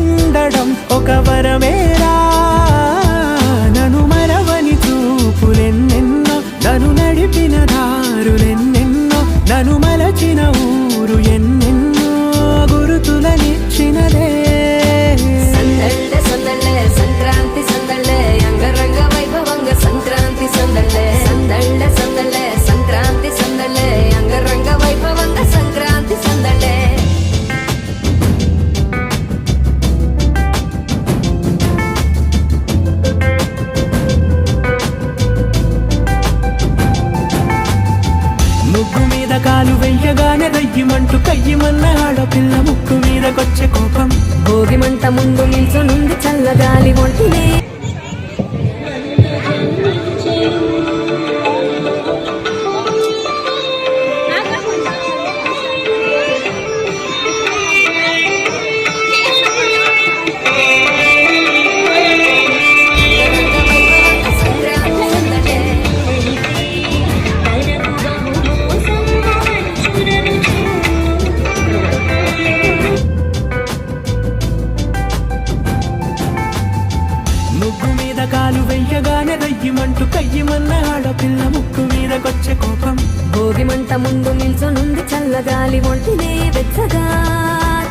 ఉండడం ఒక వరమేరా. నన్ను మరవని చూపులెన్నెన్నో, నన్ను నడిపిన దారులెన్నెన్నో, నన్ను మలచిన ఊరు ఎన్నెన్నో గురుతులనిచ్చినదే. సందళ్ళే సందళ్ళే సంక్రాంతి సందళ్ళే అంగరంగ వైభవంగ సంక్రాంతి సందళ్ళే. సందళ్ళే సందళ్ళే సంక్రాంతి సందళ్ళే అంగరంగ వైభవంగ సంక్రాంతి సందళ్ళే. ముగ్గు మీద కాలు వెయ్యగానే దయ్యమంటూ కయ్యమన్న ఆడపిల్ల ముక్కు మీదకొచ్చే కోపం. భోగి మంట ముందు నిల్చునుంది చల్లగాలి ఒంటినే. ముగ్గు మీద కాలు వెయ్యగానే దయ్యమంటూ కయ్యమన్న ఆడపిల్ల ముక్కు మీదకొచ్చే కోపం. భోగి మంట ముందు నిల్చునుంది చల్లగాలి ఒంటినే వెచ్చగా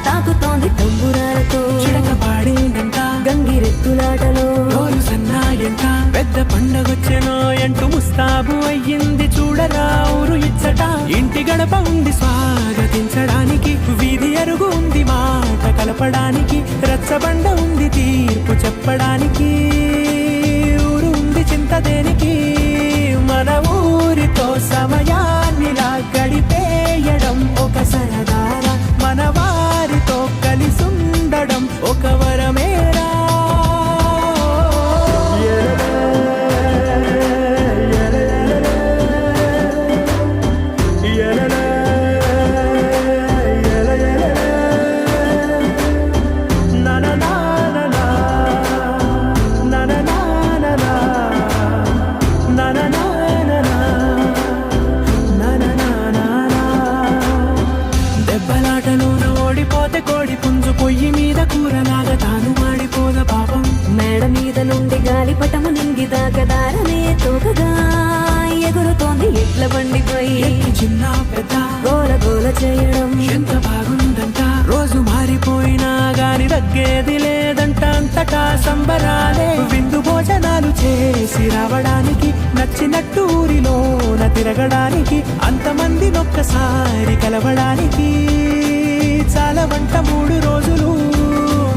తాకుతోంది తంబురాలతో. చిడక పాడేందంట గంగిరెత్తులాటలో రోజు సన్నాయంట. పెద్ద పండగొచ్చెనో అంటూ ముస్తాబు అయ్యింది చూడరా ఊరు ఇచ్చట. ఇంటి గడప ఉంది స్వాగతించడానికి, వీధి అరుగు ఉంది మాట కలపడానికి, రచ్చబండ ఉంది తీర్పు చెప్పడానికి, ఊరు ఉంది చింత దేనికి. మన ఊరితో సమయాన్నిలా గడిపేయడం ఒక సరదారా, మన వారితో కలిసుండడం ఒక వరమేరా. దెబ్బలాటలోన ఓడిపోతే కోడి పుంజు పొయ్యి మీద కూరలాగా తాను మాడిపోద పాపం. మేడ మీద నుండి గాలిపటము నింగిదాకా దారనే తోకగా ఎగురుతోంది ఎడ్ల బండిపై. ఎక్కి చిన్న పెద్ద గోల గోల చేయడం ఎంత బాగుందంట. రోజు మారిపోయినా గాని తగ్గేది లేదంట. అంతటా సంబరాలే, విందు భోజనాలు చేసి రావడానికి, నచ్చినట్టు ఊరిలోన తిరగడానికి, అంతమంది ఒక్కసారి కలవడానికి చాలా వంట 3 రోజులు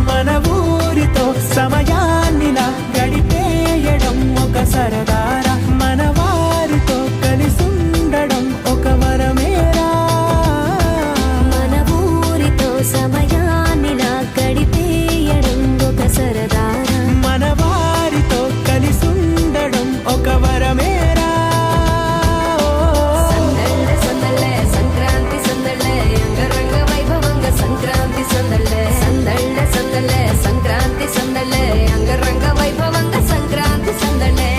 మన ఊరితో సమయాన్నిలా గడిపేయడం ఒక సరదారా, మన వారితో కలిసుండడం ఒక వరమేరా. మన ఊరితో సమయాన్నిలా గడిపేయడం ఒక సరదారా, మన వారితో కలిసుండడం ఒక వరమేరా. సందళ్ళే సందళ్ళే సంక్రాంతి సందళ్ళే అంగరంగ వైభవంగ సంక్రాంతి సందళ్ళే. సందళ్ళే సందళ్ళే సంక్రాంతి సందళ్ళే అంగరంగ వైభవంగ సంక్రాంతి సందళ్ళే.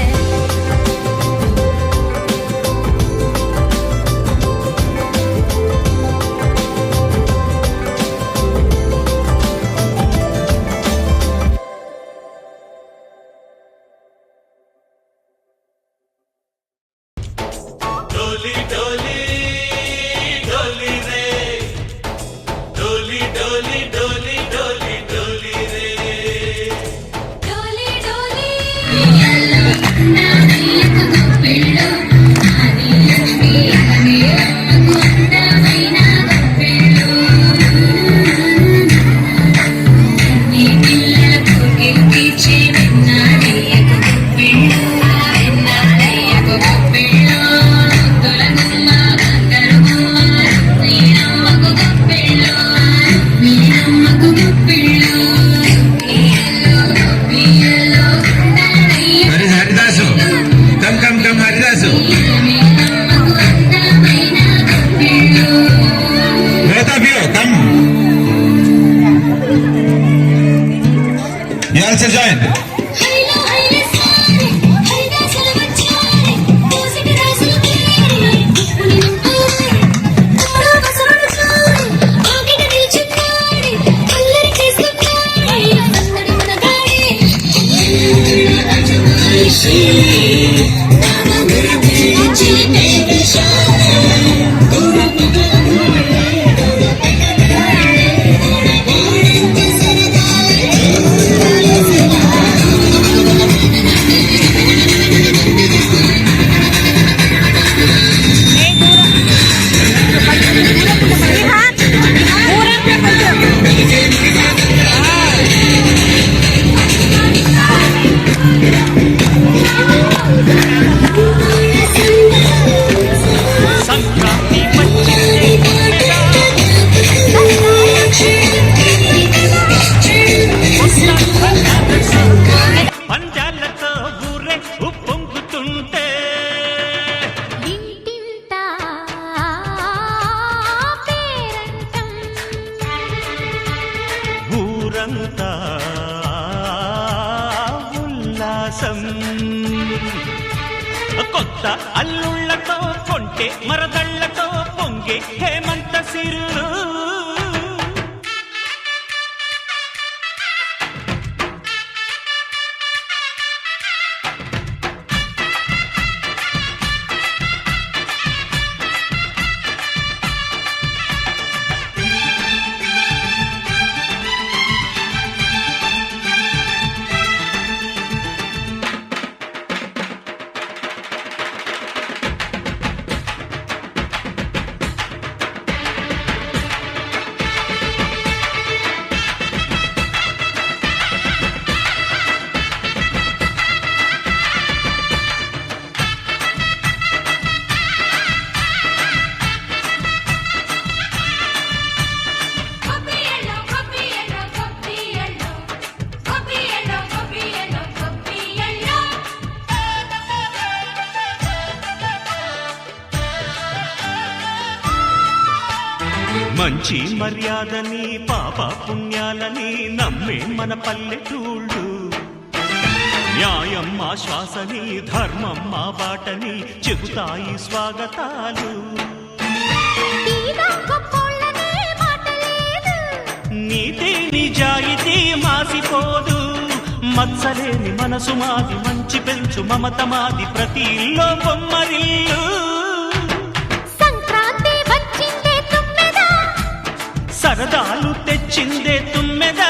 डोली डोली डोली रे, डोली डोली डोली डोली डोली रे, डोली डोली हरिदासु कम हरिदासु both of you come, you also join. ఊరంతా ఉల్లాసం. కొత్త అల్లుళ్ళతో కొంటే మరదళ్లతో పొంగే హేమంత సిరులు. మంచి మర్యాదని పాప పుణ్యాలని నమ్మే మన పల్లెటూళ్ళు. న్యాయం మా శ్వాసని ధర్మం మా బాటని చెబుతాయి స్వాగతాలు. నీతి నిజాయితీ మాసిపోదు. మత్సలేని మనసు మాది మంచి పెంచు మమత మాది ప్రతి ఇల్లో బొమ్మరిల్లు. సరదాలు తెచ్చిందే తుమ్మెదా